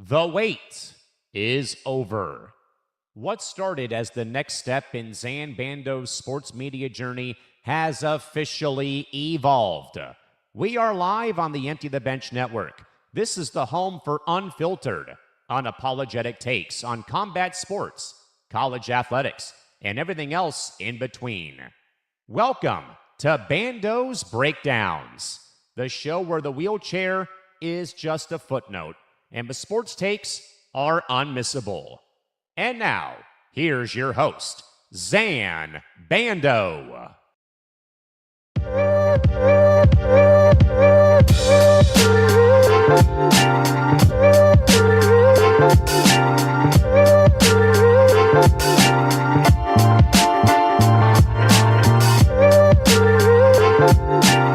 The wait is over. What started as the next step in Zain Bando's sports media journey has officially evolved. We are live on the Empty the Bench Network. This is the home for unfiltered, unapologetic takes on combat sports, college athletics, and everything else in between. Welcome to Bando's Breakdowns, the show where the wheelchair is just a footnote and the sports takes are unmissable. And now, here's your host, Zain Bando.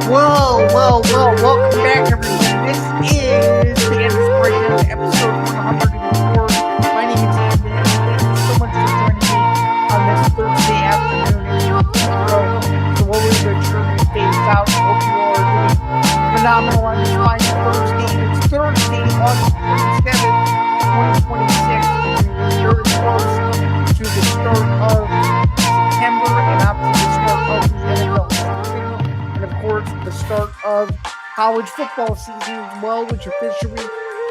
Well, welcome back, everyone. This is the Bando's Breakdown, episode 104. My name is Zain Bando. Thank you so much for joining me on this Thursday afternoon tomorrow. So what we're going to journey phase out. Hope you all are doing phenomenal on this fine Thursday. It's Thursday, August 27th, 2026. We're very close to the start of September and up to the start of the NFL season. And of course, the start of college football season as well, which officially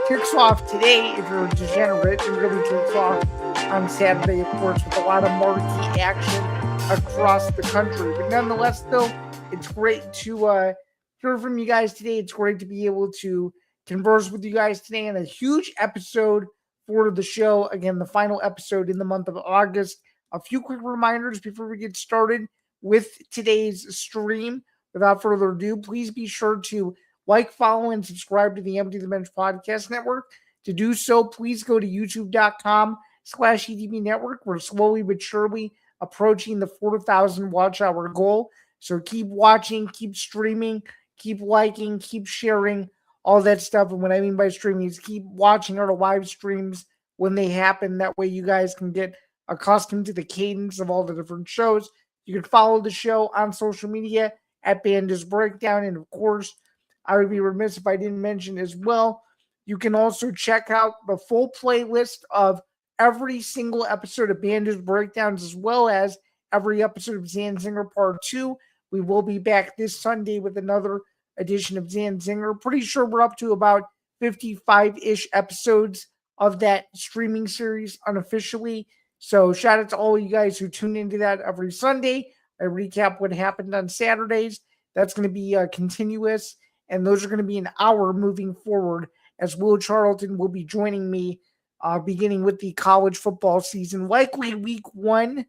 kicks off today if you're a degenerate, and really kicks off on Saturday, of course, with a lot of marquee action across the country. But nonetheless, though, it's great to hear from you guys today. It's great to be able to converse with you guys today on a huge episode for the show. Again, the final episode in the month of August. A few quick reminders before we get started with today's stream. Without further ado, please be sure to like, follow, and subscribe to the Empty the Bench Podcast Network. To do so, please go to youtube.com/EDB Network. We're slowly but surely approaching the 4,000 watch hour goal. So keep watching, keep streaming, keep liking, keep sharing, all that stuff. And what I mean by streaming is keep watching our live streams when they happen. That way you guys can get accustomed to the cadence of all the different shows. You can follow the show on social media at Bando's Breakdown. And of course, I would be remiss if I didn't mention as well, you can also check out the full playlist of every single episode of Bando's Breakdowns, as well as every episode of Zain Zinger Part 2. We will be back this Sunday with another edition of Zain Zinger. Pretty sure we're up to about 55-ish episodes of that streaming series unofficially. So shout out to all you guys who tune into that every Sunday. I recap what happened on Saturdays. That's going to be continuous, and those are going to be an hour moving forward, as Will Charlton will be joining me beginning with the college football season. Likely week 1.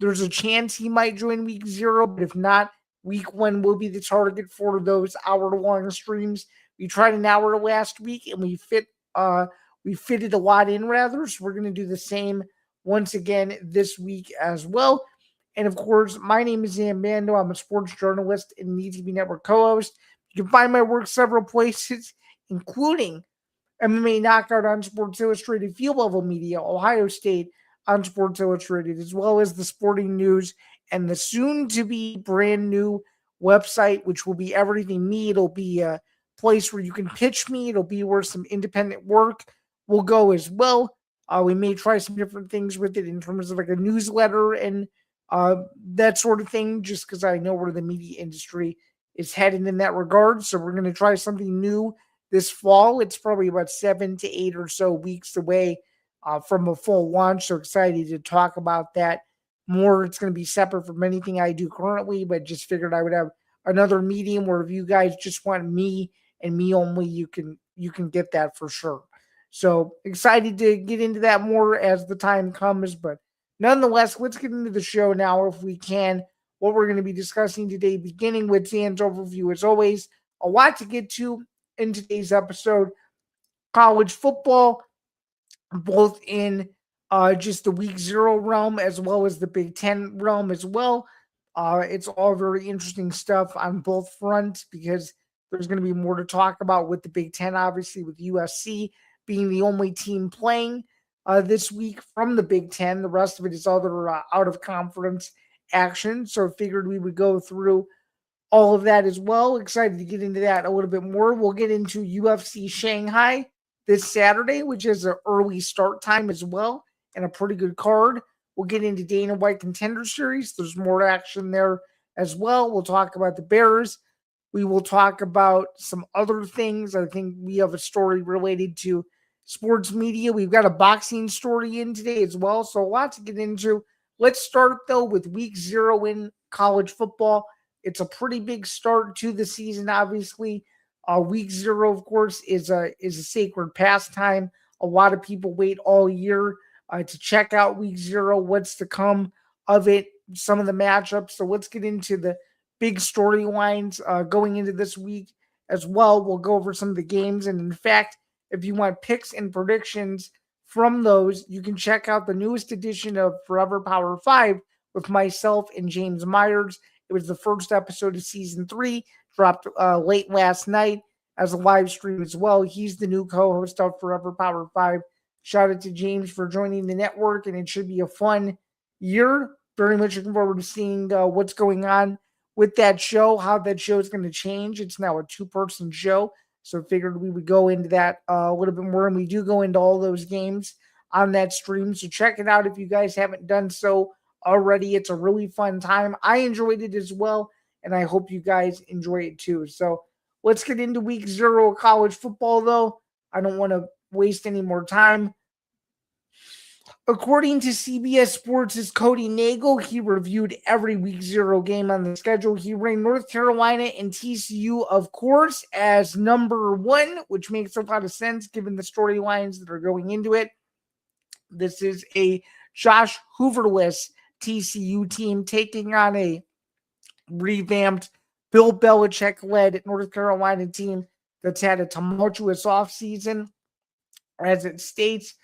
There's a chance he might join week 0, but if not, week 1 will be the target for those hour-long streams. We tried an hour last week, and we fitted a lot in, rather, so we're going to do the same once again this week as well. And of course, my name is Zain Bando. I'm a sports journalist and an ETB Network co-host. You can find my work several places, including MMA Knockout on Sports Illustrated, Field Level Media, Ohio State on Sports Illustrated, as well as the Sporting News and the soon-to-be brand new website, which will be everything me. It'll be a place where you can pitch me. It'll be where some independent work will go as well. We may try some different things with it in terms of like a newsletter and that sort of thing, just because I know where the media industry is headed in that regard. So we're going to try something new this fall. It's probably about 7 to 8 or so weeks away from a full launch. So excited to talk about that more. It's going to be separate from anything I do currently, but just figured I would have another medium where if you guys just want me and me only, you can get that for sure. So excited to get into that more as the time comes, but nonetheless, let's get into the show now if we can. What we're going to be discussing today, beginning with Zain's overview, as always, a lot to get to in today's episode. College football, both in just the week 0 realm as well as the Big Ten realm as well. It's all very interesting stuff on both fronts because there's going to be more to talk about with the Big Ten, obviously, with USC being the only team playing this week from the Big Ten. The rest of it is other out-of-conference action. So figured we would go through all of that as well. Excited to get into that a little bit more. We'll get into UFC Shanghai this Saturday, which is an early start time as well, and a pretty good card. We'll get into Dana White Contender Series. There's more action there as well. We'll talk about the Bears. We will talk about some other things. I think we have a story related to sports media. We've got a boxing story in today as well. So a lot to get into. Let's start, though, with week 0 in college football. It's a pretty big start to the season, obviously. Week 0, of course, is a sacred pastime. A lot of people wait all year to check out week 0, what's to come of it, some of the matchups. So let's get into the big storylines going into this week as well. We'll go over some of the games. And in fact, if you want picks and predictions from those, you can check out the newest edition of Forever Power 5 with myself and James Myers. It was the first episode of season 3, dropped late last night as a live stream as well. He's the new co-host of Forever Power 5. Shout out to James for joining the network, and it should be a fun year. Very much looking forward to seeing what's going on with that show, how that show is going to change. It's now a 2-person show, so figured we would go into that a little bit more, and we do go into all those games on that stream. So check it out if you guys haven't done so already. It's a really fun time. I enjoyed it as well, and I hope you guys enjoy it too. So let's get into week 0 of college football, though. I don't want to waste any more time. According to CBS Sports' Cody Nagel, he reviewed every week 0 game on the schedule. He ranked North Carolina and TCU, of course, as number 1, which makes a lot of sense given the storylines that are going into it. This is a Josh Hooverless TCU team taking on a revamped Bill Belichick-led North Carolina team that's had a tumultuous offseason. As it states,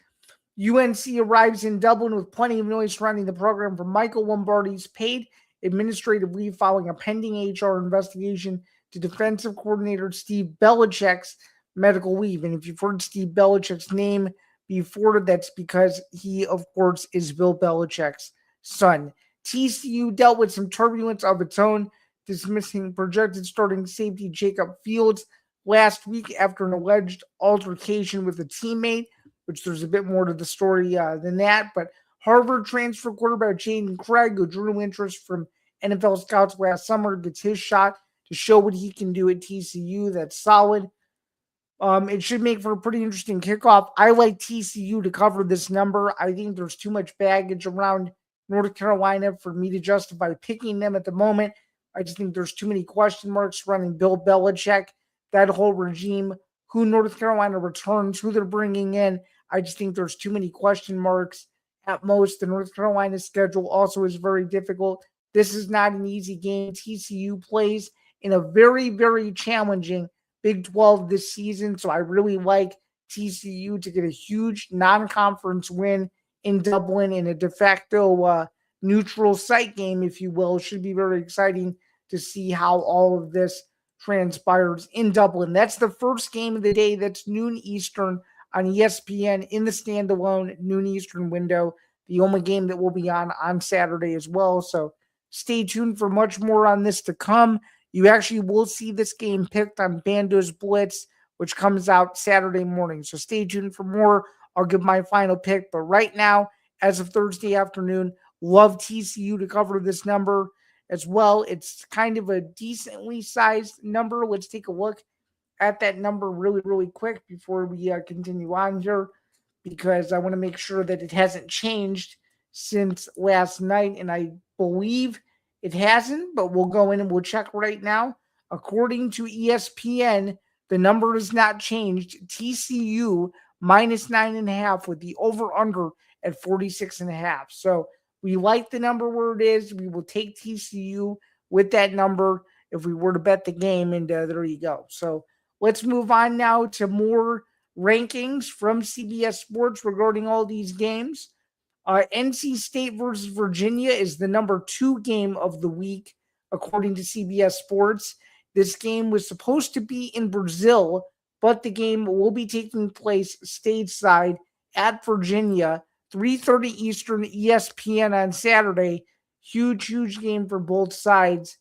UNC arrives in Dublin with plenty of noise surrounding the program from Michael Lombardi's paid administrative leave following a pending HR investigation to defensive coordinator Steve Belichick's medical leave. And if you've heard Steve Belichick's name before, that's because he, of course, is Bill Belichick's son. TCU dealt with some turbulence of its own, dismissing projected starting safety Jacob Fields last week after an alleged altercation with a teammate, which there's a bit more to the story than that. But Harvard transfer quarterback Jaden Craig, who drew interest from NFL scouts last summer, gets his shot to show what he can do at TCU. That's solid. It should make for a pretty interesting kickoff. I like TCU to cover this number. I think there's too much baggage around North Carolina for me to justify picking them at the moment. I just think there's too many question marks surrounding Bill Belichick, that whole regime, who North Carolina returns, who they're bringing in. I just think there's too many question marks at most. The North Carolina schedule also is very difficult. This is not an easy game. TCU plays in a very, very challenging Big 12 this season, so I really like TCU to get a huge non-conference win in Dublin in a de facto neutral site game, if you will. It should be very exciting to see how all of this transpires in Dublin. That's the first game of the day. That's noon Eastern on ESPN in the standalone noon Eastern window. The only game that will be on Saturday as well. So stay tuned for much more on this to come. You actually will see this game picked on Bando's Blitz, which comes out Saturday morning. So stay tuned for more. I'll give my final pick. But right now, as of Thursday afternoon, love TCU to cover this number as well. It's kind of a decently sized number. Let's take a look at that number really, really quick before we continue on here, because I want to make sure that it hasn't changed since last night. And I believe it hasn't, but we'll go in and we'll check right now. According to ESPN, the number has not changed. TCU minus 9.5 with the over-under at 46.5. So we like the number where it is. We will take TCU with that number if we were to bet the game, and there you go. So let's move on now to more rankings from CBS Sports regarding all these games. NC State versus Virginia is the number 2 game of the week, according to CBS Sports. This game was supposed to be in Brazil, but the game will be taking place stateside at Virginia, 3:30 Eastern, ESPN on Saturday. Huge, huge game for both sides.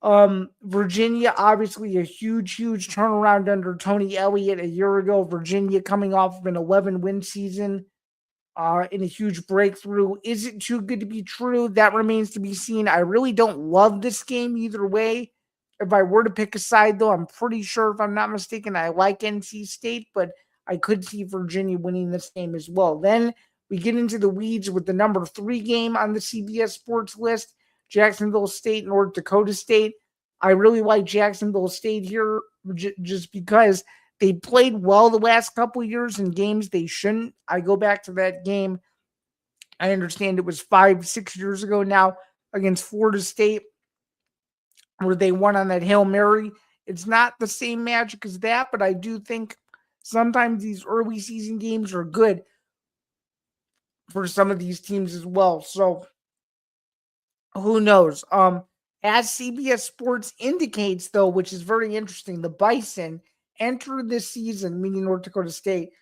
Virginia, obviously a huge, huge turnaround under Tony Elliott a year ago. Virginia coming off of an 11-win season in a huge breakthrough. Is it too good to be true? That remains to be seen. I really don't love this game either way. If I were to pick a side, though, I'm pretty sure, if I'm not mistaken, I like NC State, but I could see Virginia winning this game as well. Then we get into the weeds with the number 3 game on the CBS Sports list, Jacksonville State, North Dakota State. I really like Jacksonville State here just because they played well the last couple of years in games they shouldn't. I go back to that game. I understand it was 5-6 years ago now against Florida State where they won on that Hail Mary. It's not the same magic as that, but I do think sometimes these early season games are good for some of these teams as well. So who knows? As CBS Sports indicates, though, which is very interesting, the Bison entered this season, meaning North Dakota State,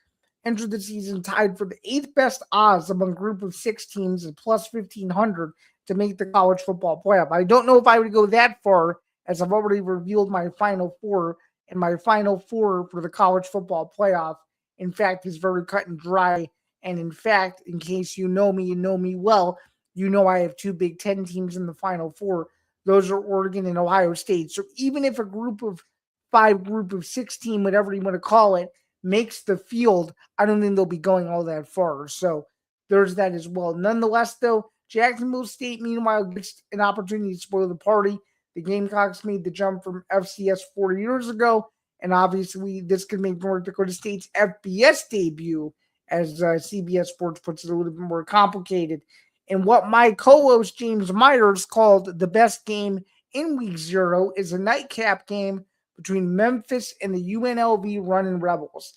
entered the season tied for the 8th best odds among group of 6 teams at plus 1,500 to make the college football playoff. I don't know if I would go that far, as I've already revealed my final 4, and my final 4 for the college football playoff, in fact, is very cut and dry. And in fact, in case you know me well, you know I have 2 Big Ten teams in the final 4. Those are Oregon and Ohio State. So even if a group of 5, group of 6 team, whatever you want to call it, makes the field, I don't think they'll be going all that far. So there's that as well. Nonetheless, though, Jacksonville State, meanwhile, gets an opportunity to spoil the party. The Gamecocks made the jump from FCS 4 years ago, and obviously this could make North Dakota State's FBS debut, as CBS Sports puts it, a little bit more complicated. And what my co-host James Myers called the best game in Week 0 is a nightcap game between Memphis and the UNLV Running Rebels.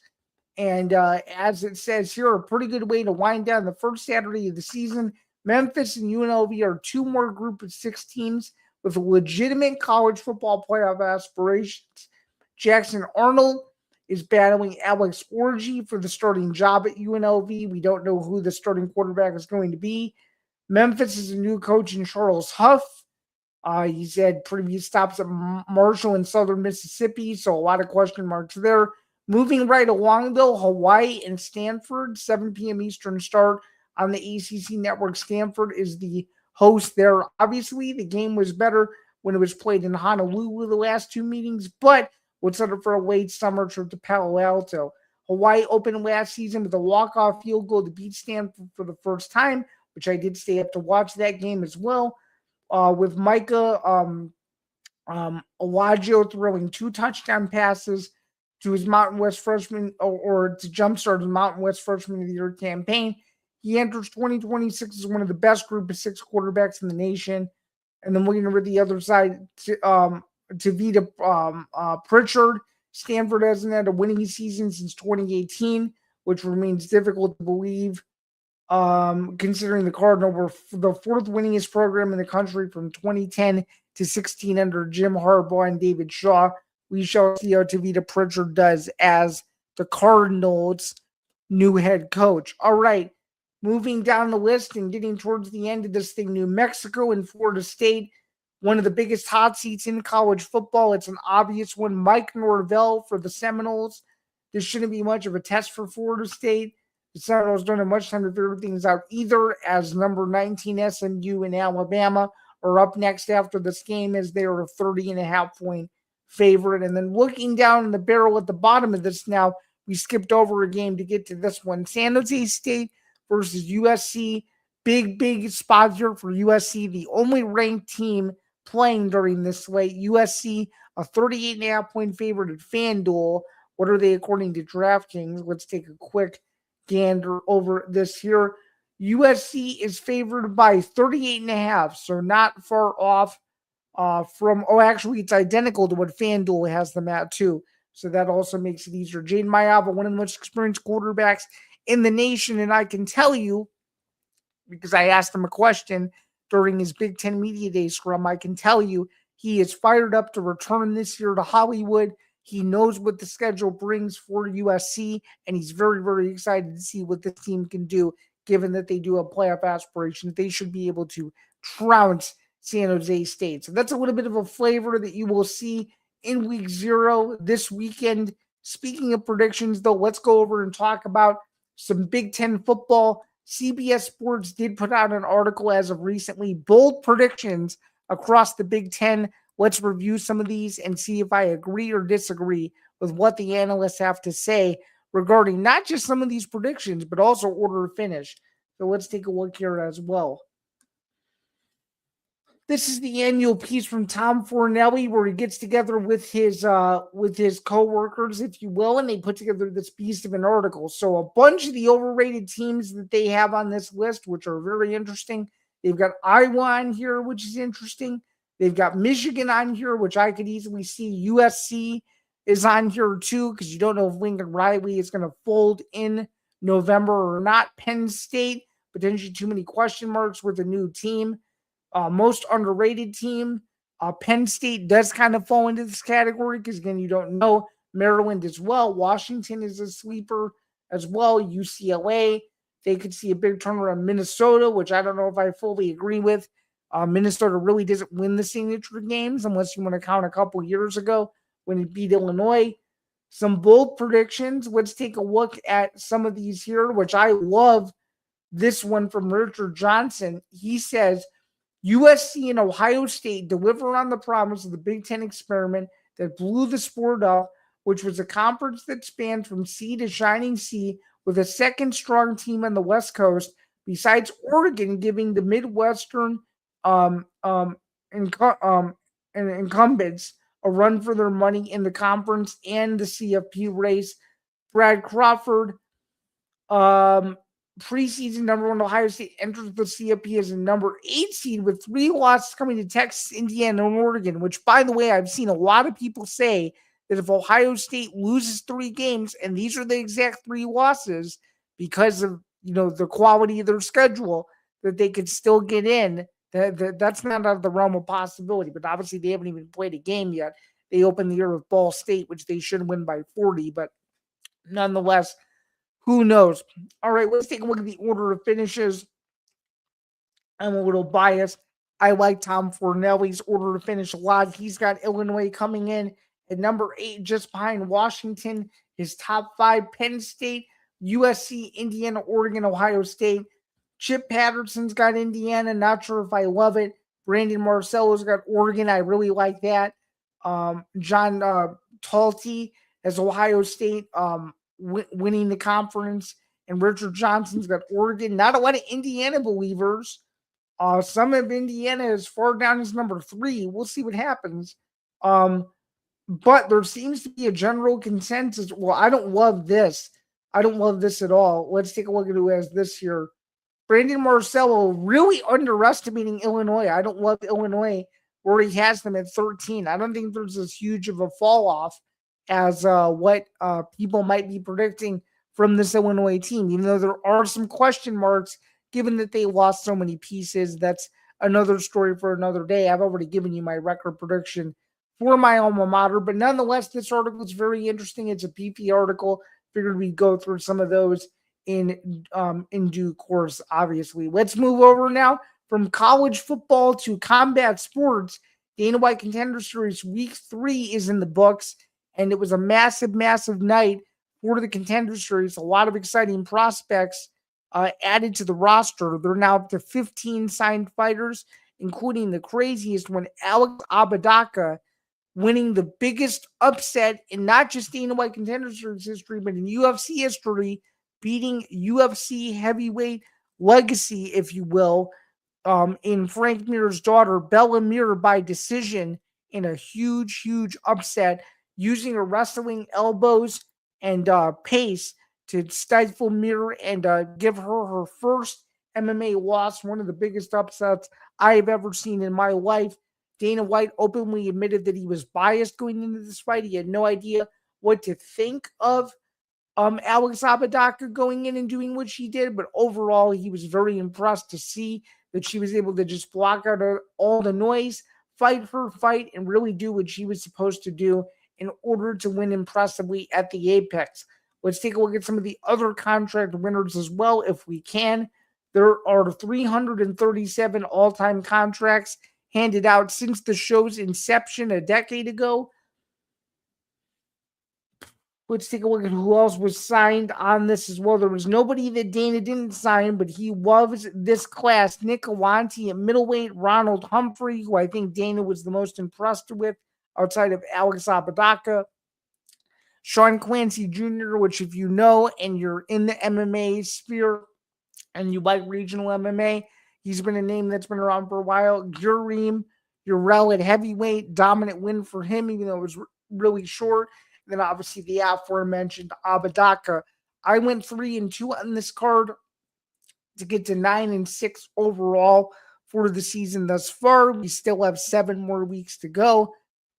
And as it says here, a pretty good way to wind down the first Saturday of the season. Memphis and UNLV are 2 more group of 6 teams with legitimate college football playoff aspirations. Jackson Arnold is battling Alex Orji for the starting job at UNLV. We don't know who the starting quarterback is going to be. Memphis is a new coach in Charles Huff. He's had previous stops at Marshall in southern Mississippi, so a lot of question marks there. Moving right along, though, Hawaii and Stanford, 7 p.m. Eastern start on the ACC network. Stanford is the host there. Obviously, the game was better when it was played in Honolulu the last 2 meetings, but would set up for a late summer trip to Palo Alto. Hawaii opened last season with a walk-off field goal to beat Stanford for the first time, which I did stay up to watch that game as well, with Micah Elijah throwing 2 touchdown passes to his Mountain West freshman, or to jumpstart his Mountain West freshman of the year campaign. He enters 2026 as one of the best group of 6 quarterbacks in the nation. And then looking over the other side, Tavita Pritchard. Stanford hasn't had a winning season since 2018, which remains difficult to believe, considering the Cardinals were the 4th winningest program in the country from 2010 to 16 under Jim Harbaugh and David Shaw. We shall see how Tavita Pritchard does as the Cardinals' new head coach. All right, moving down the list and getting towards the end of this thing, New Mexico and Florida State, one of the biggest hot seats in college football. It's an obvious one. Mike Norvell for the Seminoles. This shouldn't be much of a test for Florida State. The Seminoles don't have much time to figure things out either, as number 19 SMU and Alabama are up next after this game, as they are a 30.5-point favorite. And then looking down in the barrel at the bottom of this now, we skipped over a game to get to this one. San Jose State versus USC. Big spot here for USC, the only ranked team playing during this slate. USC, a 38.5-point favorite at FanDuel. What are they according to DraftKings? Let's take a quick gander over this here. USC is favored by 38.5, so not far off from, actually, it's identical to what FanDuel has them at too. So that also makes it easier. Jaden Mayava, one of the most experienced quarterbacks in the nation, and I can tell you, because I asked him a question during his Big Ten Media Day scrum, I can tell you he is fired up to return this year to Hollywood. He knows what the schedule brings for USC, and he's very, very excited to see what this team can do, given that they do have playoff aspirations. They should be able to trounce San Jose State. So that's a little bit of a flavor that you will see in week 0 this weekend. Speaking of predictions, though, let's go over and talk about some Big Ten football. CBS Sports did put out an article as of recently, bold predictions across the Big Ten. Let's review some of these and see if I agree or disagree with what the analysts have to say regarding not just some of these predictions, but also order of finish. So let's take a look here as well. This is the annual piece from Tom Fornelli where he gets together with his co-workers, if you will, and they put together this beast of an article. So a bunch of the overrated teams that they have on this list, which are very interesting. They've got Iowa on here, which is interesting. They've got Michigan on here, which I could easily see. USC is on here too, because you don't know if Lincoln Riley is going to fold in November or not. Penn State, potentially too many question marks with a new team. Most underrated team, Penn State does kind of fall into this category because, again, you don't know. Maryland as well. Washington is a sleeper as well. UCLA, they could see a big turnaround. Minnesota, which I don't know if I fully agree with. Minnesota really doesn't win the signature games unless you want to count a couple years ago when it beat Illinois. Some bold predictions. Let's take a look at some of these here, which I love. This one from Richard Johnson. He says, USC and Ohio State deliver on the promise of the Big Ten experiment that blew the sport up, which was a conference that spanned from sea to shining sea with a second strong team on the West Coast, besides Oregon giving the Midwestern incumbents a run for their money in the conference and the CFP race. Brad Crawford, preseason number 1 Ohio State, enters the CFP as a number 8 seed with 3 losses coming to Texas, Indiana, and Oregon, which, by the way, I've seen a lot of people say that if Ohio State loses 3 games, and these are the exact 3 losses because of, the quality of their schedule, that they could still get in. That's not out of the realm of possibility, but obviously they haven't even played a game yet. They opened the year with Ball State, which they should win by 40, but nonetheless, who knows? All right, let's take a look at the order of finishes. I'm a little biased. I like Tom Fornelli's order of finish a lot. He's got Illinois coming in at number 8, just behind Washington. His top 5, Penn State, USC, Indiana, Oregon, Ohio State. Chip Patterson's got Indiana. Not sure if I love it. Brandon Marcello's got Oregon. I really like that. John Talty has Ohio State winning the conference, and Richard Johnson's got Oregon. Not a lot of Indiana believers. Some of Indiana as far down as number 3. We'll see what happens. But there seems to be a general consensus. Well, I don't love this. I don't love this at all. Let's take a look at who has this here. Brandon Marcello really underestimating Illinois. I don't love Illinois where he has them at 13. I don't think there's as huge of a fall off as what people might be predicting from this Illinois team, even though there are some question marks given that they lost so many pieces. That's another story for another day. I've already given you my record prediction for my alma mater, but nonetheless, this article is very interesting. It's a PP article. Figured we'd go through some of those in due course, obviously. Let's move over now from college football to combat sports. Dana White Contender Series Week 3 is in the books, and it was a massive, massive night for the Contender Series. A lot of exciting prospects added to the roster. They're now up to 15 signed fighters, including the craziest one, Alex Abadaka, winning the biggest upset in not just Dana White Contender Series history, but in UFC history, beating UFC heavyweight legacy, if you will, in Frank Mir's daughter, Bella Mir, by decision in a huge, huge upset, using her wrestling elbows and pace to stifle Mir and give her first MMA loss, one of the biggest upsets I have ever seen in my life. Dana White openly admitted that he was biased going into this fight. He had no idea what to think of Alex Abadaka going in and doing what she did, but overall, he was very impressed to see that she was able to just block out all the noise, fight her fight, and really do what she was supposed to do in order to win impressively at the Apex. Let's take a look at some of the other contract winners as well, if we can. There are 337 all-time contracts handed out since the show's inception a decade ago. Let's take a look at who else was signed on this as well. There was nobody that Dana didn't sign, but he loves this class. Nick Alante at middleweight, Ronald Humphrey, who I think Dana was the most impressed with outside of Alex Apodaca. Sean Clancy Jr., which if you know and you're in the MMA sphere and you like regional MMA, he's been a name that's been around for a while. Gurim Urel at heavyweight, dominant win for him, even though it was really short. And then obviously the aforementioned Apodaca. I went 3-2 on this card to get to 9-6 overall for the season thus far. We still have 7 more weeks to go.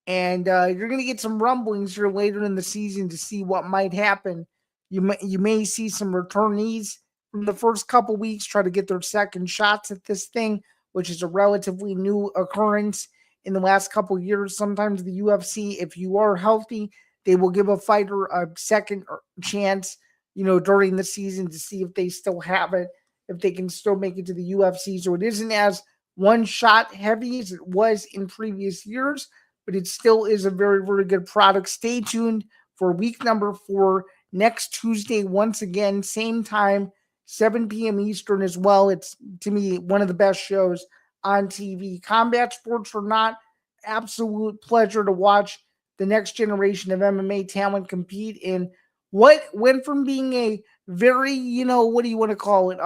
And you're going to get some rumblings here later in the season to see what might happen. You may see some returnees from the first couple weeks try to get their second shots at this thing, which is a relatively new occurrence in the last couple of years. Sometimes the UFC, if you are healthy, they will give a fighter a second chance, during the season to see if they still have it, if they can still make it to the UFC. So it isn't as one-shot heavy as it was in previous years, but it still is a very, very good product. Stay tuned for week number 4 next Tuesday, once again, same time, 7 p.m. Eastern as well. It's, to me, one of the best shows on TV. Combat sports or not, absolute pleasure to watch the next generation of MMA talent compete in what went from being a very, what do you want to call it?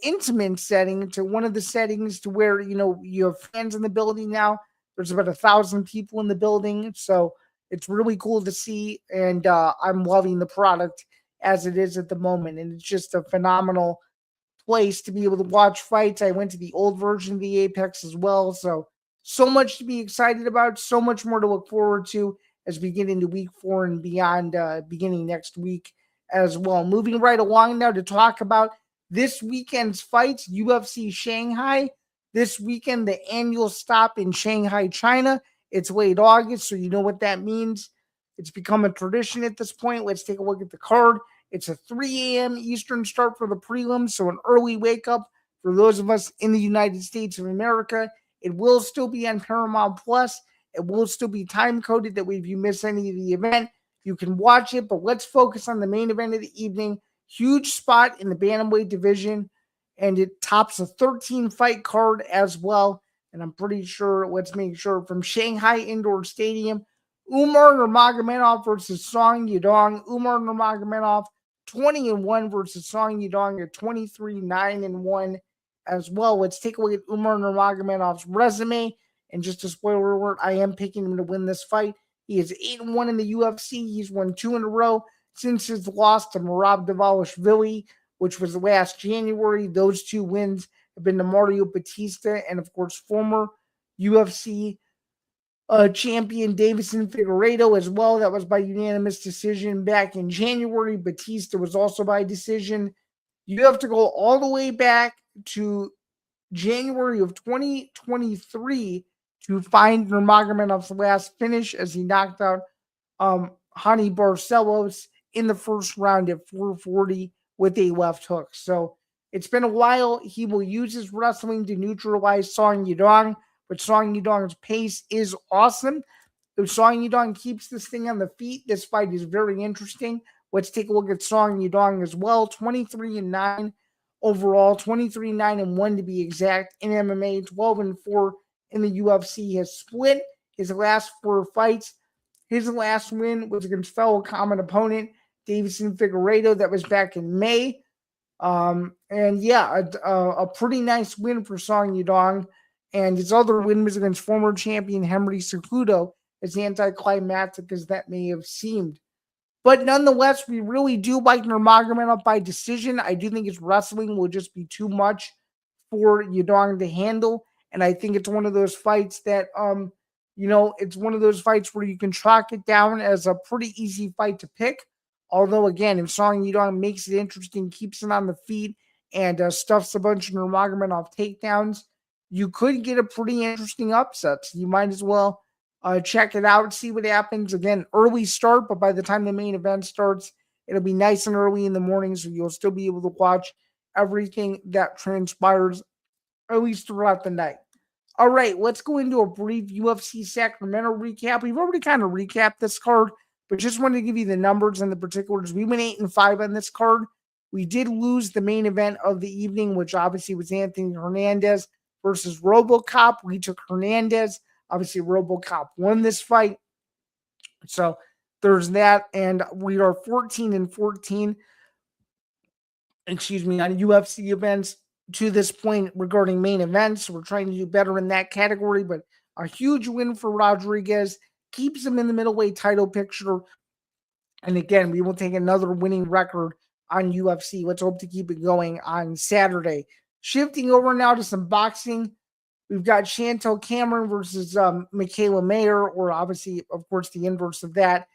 Intimate setting to one of the settings to where, you have fans in the building now. There's about 1,000 people in the building. So it's really cool to see. And I'm loving the product as it is at the moment. And it's just a phenomenal place to be able to watch fights. I went to the old version of the Apex as well. So much to be excited about. So much more to look forward to as we get into week 4 and beyond, beginning next week as well. Moving right along now to talk about this weekend's fights, UFC Shanghai. This weekend, the annual stop in Shanghai, China. It's late August, so you know what that means. It's become a tradition at this point. Let's take a look at the card. It's a 3 a.m. Eastern start for the prelims, so an early wake up for those of us in the United States of America. It will still be on Paramount Plus. It will still be time coded that if you miss any of the event, you can watch it. But let's focus on the main event of the evening. Huge spot in the bantamweight division, and it tops a 13-fight card as well. And I'm pretty sure, let's make sure, from Shanghai Indoor Stadium, Umar Nurmagomedov versus Song Yadong. Umar Nurmagomedov 20-1 versus Song Yadong at 23-9-1 as well. Let's take a look at Umar Nurmagomedov's resume. And just a spoiler alert, I am picking him to win this fight. He is 8-1 in the UFC. He's won 2 in a row since his loss to Merab Dvalishvili, which was last January. Those 2 wins have been to Mario Batista and, of course, former UFC champion Davison Figueiredo as well. That was by unanimous decision back in January. Batista was also by decision. You have to go all the way back to January of 2023 to find Nurmagomedov's last finish as he knocked out Hani Barcelos in the first round at 440 with a left hook. So it's been a while. He will use his wrestling to neutralize Song Yadong, but Song Yadong's pace is awesome. If Song Yadong keeps this thing on the feet, this fight is very interesting. Let's take a look at Song Yadong as well. 23-9 overall, 23-9-1 to be exact in MMA, 12-4 in the UFC. He has split his last 4 fights. His last win was against fellow common opponent Davison Figueiredo. That was back in May. A pretty nice win for Song Yadong. And his other win was against former champion Henry Cejudo, as anticlimactic as that may have seemed. But nonetheless, we really do like Nurmagomedov by decision. I do think his wrestling will just be too much for Yadong to handle. And I think it's one of those fights that, it's one of those fights where you can chalk it down as a pretty easy fight to pick. Although, again, if Song Yadong makes it interesting, keeps it on the feet, and stuffs a bunch of Nurmagomedov takedowns, you could get a pretty interesting upset. So you might as well check it out, see what happens. Again, early start, but by the time the main event starts, it'll be nice and early in the morning, so you'll still be able to watch everything that transpires, at least throughout the night. All right, let's go into a brief UFC Sacramento recap. We've already kind of recapped this card, but just wanted to give you the numbers and the particulars. We went 8-5 on this card. We did lose the main event of the evening, which obviously was Anthony Hernandez versus RoboCop. We took Hernandez. Obviously, RoboCop won this fight. So there's that. And we are 14-14, on UFC events to this point regarding main events. We're trying to do better in that category, but a huge win for Rodriguez keeps him in the middleweight title picture. And again, we will take another winning record on UFC. Let's hope to keep it going on Saturday. Shifting over now to some boxing, we've got Chantelle Cameron versus Mikaela Mayer, or obviously, of course, the inverse of that,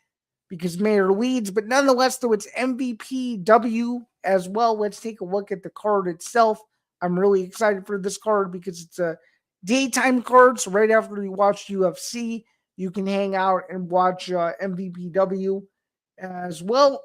because Mayer leads. But nonetheless, though, it's MVPW as well. Let's take a look at the card itself. I'm really excited for this card because it's a daytime card. So right after you watch UFC, you can hang out and watch MVPW as well.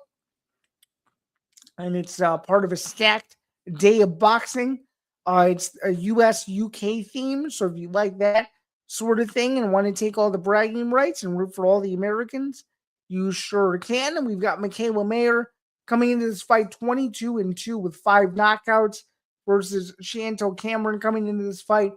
And it's part of a stacked day of boxing. It's a US-UK theme. So if you like that sort of thing and want to take all the bragging rights and root for all the Americans, you sure can. And we've got Mikaela Mayer coming into this fight 22-2 with 5 knockouts versus Chantelle Cameron coming into this fight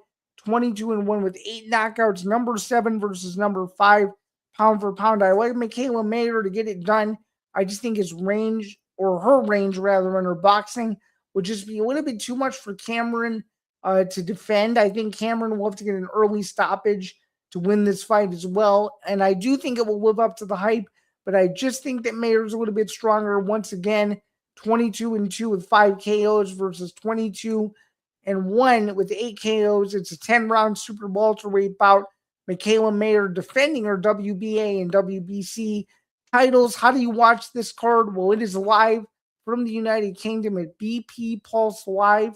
22-1 with 8 knockouts. Number 7 versus number 5, pound for pound. I like Mikaela Mayer to get it done. I just think his range, or her range rather, in her boxing would just be a little bit too much for Cameron to defend. I think Cameron will have to get an early stoppage to win this fight as well. And I do think it will live up to the hype, but I just think that Mayer's a little bit stronger. Once again, 22-2 with 5 KOs versus 22-1 with 8 KOs. It's a 10-round super welterweight bout. Mikaela Mayer defending her WBA and WBC titles. How do you watch this card? Well, it is live from the United Kingdom at BP Pulse Live.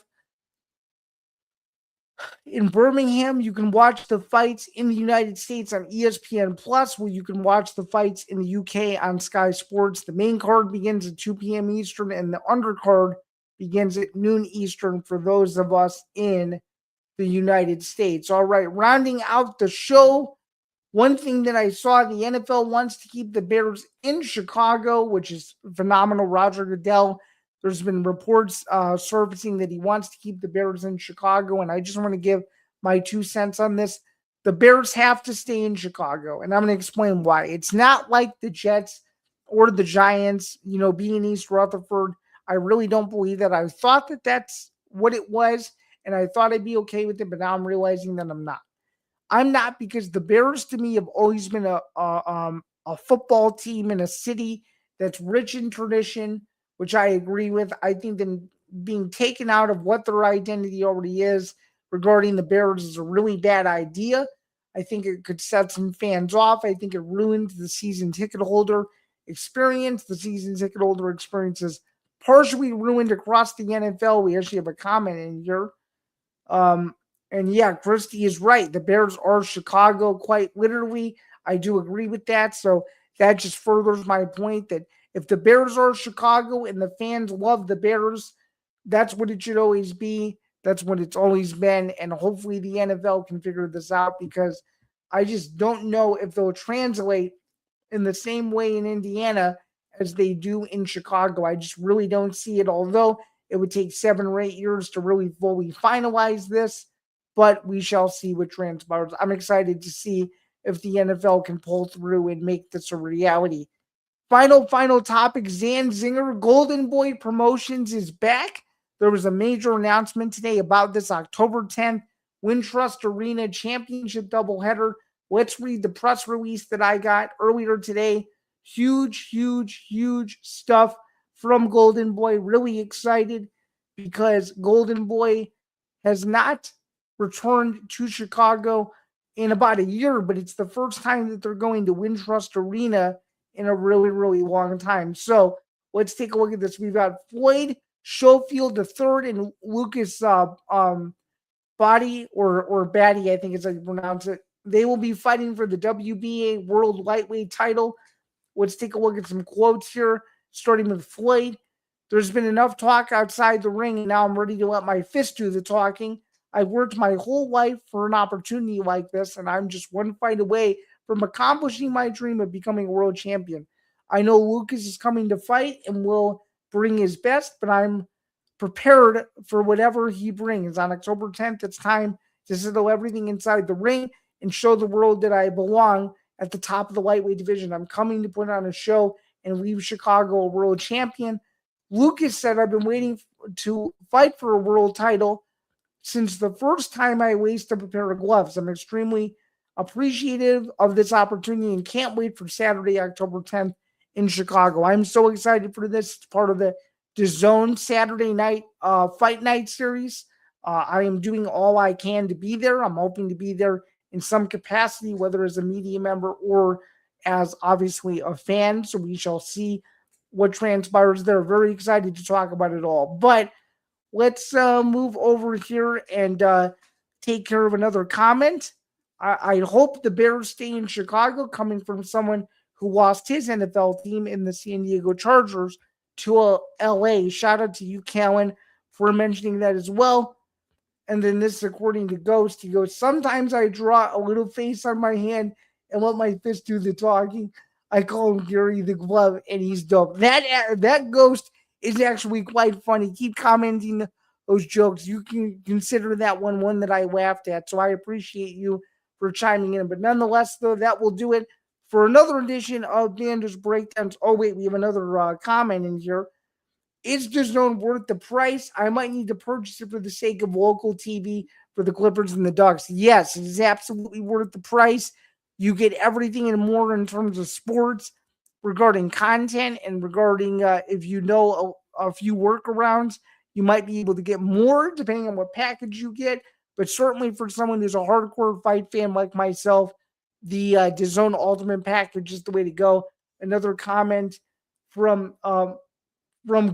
In Birmingham, you can watch the fights in the United States on ESPN Plus, where you can watch the fights in the UK on Sky Sports. The main card begins at 2 p.m. Eastern, and the undercard begins at noon Eastern for those of us in the United States. All right, rounding out the show, one thing that I saw, the NFL wants to keep the Bears in Chicago, which is phenomenal. Roger Goodell, there's been reports surfacing that he wants to keep the Bears in Chicago, and I just want to give my 2 cents on this. The Bears have to stay in Chicago, and I'm going to explain why. It's not like the Jets or the Giants, being East Rutherford. I really don't believe that. I thought that that's what it was, and I thought I'd be okay with it, but now I'm realizing that I'm not. I'm not, because the Bears to me have always been a football team in a city that's rich in tradition, which I agree with. I think them being taken out of what their identity already is regarding the Bears is a really bad idea. I think it could set some fans off. I think it ruins the season ticket holder experience. The season ticket holder experience is partially ruined across the NFL. We actually have a comment in here. And yeah, Christy is right. The Bears are Chicago, quite literally. I do agree with that. So that just furthers my point that if the Bears are Chicago and the fans love the Bears, that's what it should always be. That's what it's always been. And hopefully the NFL can figure this out, because I just don't know if they'll translate in the same way in Indiana as they do in Chicago. I just really don't see it, although it would take 7 or 8 years to really fully finalize this. But we shall see what transpires. I'm excited to see if the NFL can pull through and make this a reality. Final topic, Zain Zinger, Golden Boy Promotions is back. There was a major announcement today about this October 10th Wintrust Arena Championship doubleheader. Let's read the press release that I got earlier today. Huge stuff from Golden Boy. Really excited because Golden Boy has not returned to Chicago in about a year, but it's the first time that they're going to Wintrust Arena in a really long time. So let's take a look at this. We've got Floyd Schofield III and Lucas Body or Batty, I think is how you pronounce it. They will be fighting for the WBA World Lightweight title. Let's take a look at some quotes here, starting with Floyd. There's been enough talk outside the ring, and now I'm ready to let my fist do the talking. I've worked my whole life for an opportunity like this, and I'm just one fight away from accomplishing my dream of becoming a world champion. I know Lucas is coming to fight and will bring his best, but I'm prepared for whatever he brings. On October 10th, it's time to settle everything inside the ring and show the world that I belong at the top of the lightweight division. I'm coming to put on a show and leave Chicago a world champion. Lucas said, I've been waiting to fight for a world title since the first time I wasted a pair of gloves. I'm extremely appreciative of this opportunity and can't wait for Saturday, October 10th in Chicago. I'm so excited for this. It's part of the DAZN Saturday night fight night series. I am doing all I can to be there. I'm hoping to be there in some capacity, whether as a media member or as obviously a fan. So we shall see what transpires there. Very excited to talk about it all. But let's move over here and take care of another comment. I hope the Bears stay in Chicago, coming from someone who lost his NFL team in the San Diego Chargers to LA. Shout out to you, Callan, for mentioning that as well. And then this, according to Ghost, he goes, sometimes I draw a little face on my hand and let my fist do the talking. I call him Gary the Glove, and he's dope. That Ghost is actually quite funny. Keep commenting those jokes. You can consider that one that I laughed at. So I appreciate you for chiming in. But nonetheless, though, that will do it for another edition of Bando's Breakdowns. Oh, wait, we have another comment in here. Is DAZN worth the price? I might need to purchase it for the sake of local TV for the Clippers and the Ducks. Yes, it is absolutely worth the price. You get everything and more in terms of sports, regarding content, and regarding if you know a few workarounds, you might be able to get more depending on what package you get. But certainly for someone who's a hardcore fight fan like myself, the DAZN Ultimate package is the way to go. Another comment from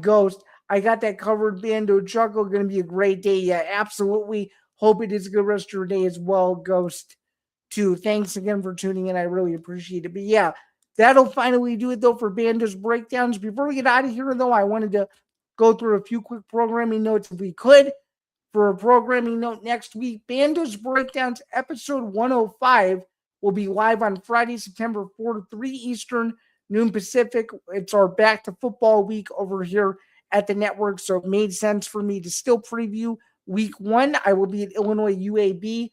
Ghost. I got that covered, Bando. Chuckle, going to be a great day. Yeah, absolutely. Hope it is a good rest of your day as well, Ghost, too. Thanks again for tuning in. I really appreciate it. But yeah, that'll finally do it, though, for Bando's Breakdowns. Before we get out of here, though, I wanted to go through a few quick programming notes if we could. For a programming note next week, Bando's Breakdowns episode 105 will be live on Friday, September 4th, 3 Eastern, noon Pacific. It's our back to football week over here at the network, so it made sense for me to still preview week 1. I will be at Illinois UAB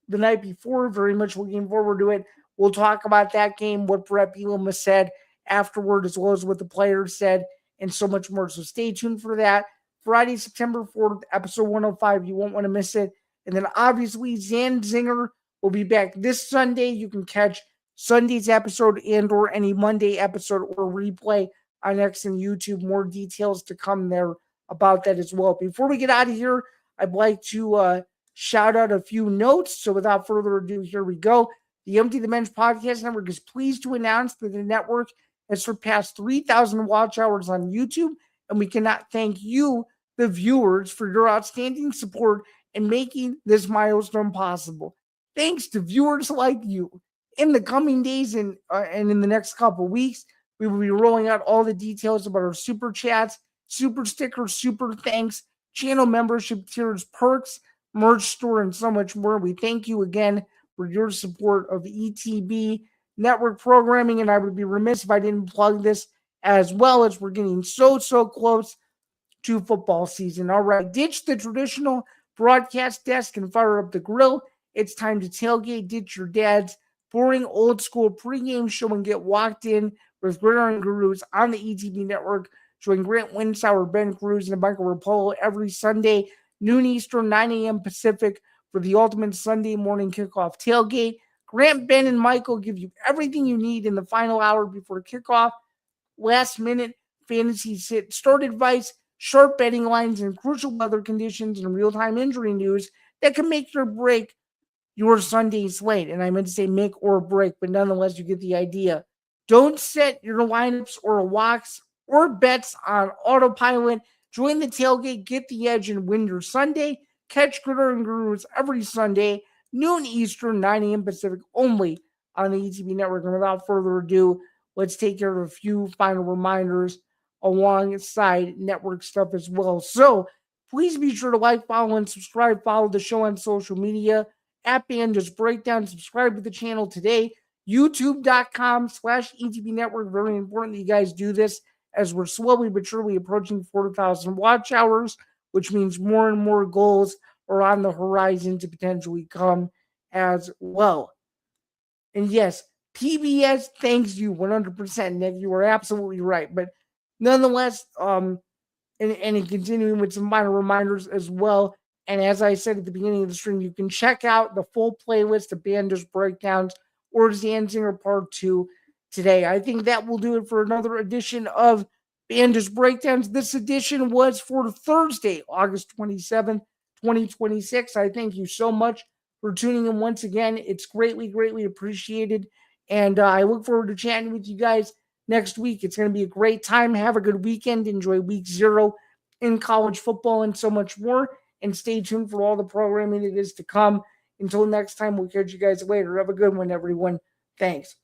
the night before. Very much looking forward to it. We'll talk about that game, what Brett Bielema said afterward, as well as what the players said, and so much more. So stay tuned for that. Friday, September 4th, episode 105. You won't want to miss it. And then obviously Zan Zinger will be back this Sunday. You can catch Sunday's episode and or any Monday episode or replay on X and YouTube. More details to come there about that as well. Before we get out of here, I'd like to shout out a few notes. So without further ado, here we go. The Empty the Bench Podcast Network is pleased to announce that the network has surpassed 3,000 watch hours on YouTube, and we cannot thank you, the viewers, for your outstanding support in making this milestone possible. Thanks to viewers like you. In the coming days and in the next couple of weeks, we will be rolling out all the details about our super chats, super stickers, super thanks, channel membership tiers, perks, merch store, and so much more. We thank you again for your support of ETB network programming, and I would be remiss if I didn't plug this as well, as we're getting so close to football season. All right, ditch the traditional broadcast desk and fire up the grill. It's time to tailgate, ditch your dad's boring old school pregame show and get walked in with Gridiron Gurus on the ETB network, showing Grant Winsauer, Ben Cruz, and Michael Rapolo every Sunday, noon Eastern, 9 a.m. Pacific, for the ultimate Sunday morning kickoff tailgate. Grant, Ben, and Michael give you everything you need in the final hour before kickoff, last minute fantasy start advice, sharp betting lines, and crucial weather conditions and real-time injury news that can make or break your Sunday slate. And I meant to say make or break, but nonetheless, you get the idea. Don't set your lineups or locks or bets on autopilot. Join the tailgate, get the edge, and win your Sunday. Catch Gridiron Gurus every Sunday, noon Eastern, 9 a.m. Pacific, only on the ETB network. And without further ado, let's take care of a few final reminders alongside network stuff as well. So, Please be sure to like, follow, and subscribe. Follow the show on social media at Bando's Breakdown. Subscribe to the channel today. YouTube.com/ETB Network. Very important that you guys do this as we're slowly but surely approaching 40,000 watch hours, which means more and more goals are on the horizon to potentially come as well. And yes, PBS thanks you 100%, Nick. You are absolutely right. But nonetheless, and continuing with some minor reminders as well. And as I said at the beginning of the stream, you can check out the full playlist of Bando's Breakdowns or Zanzinger Part 2 today. I think that will do it for another edition of Bando's Breakdowns. This edition was for Thursday, August 27th, 2026. I thank you so much for tuning in once again. It's greatly, greatly appreciated. And I look forward to chatting with you guys next week. It's going to be a great time. Have a good weekend. Enjoy week 0 in college football and so much more. And stay tuned for all the programming that is to come. Until next time, we'll catch you guys later. Have a good one, everyone. Thanks.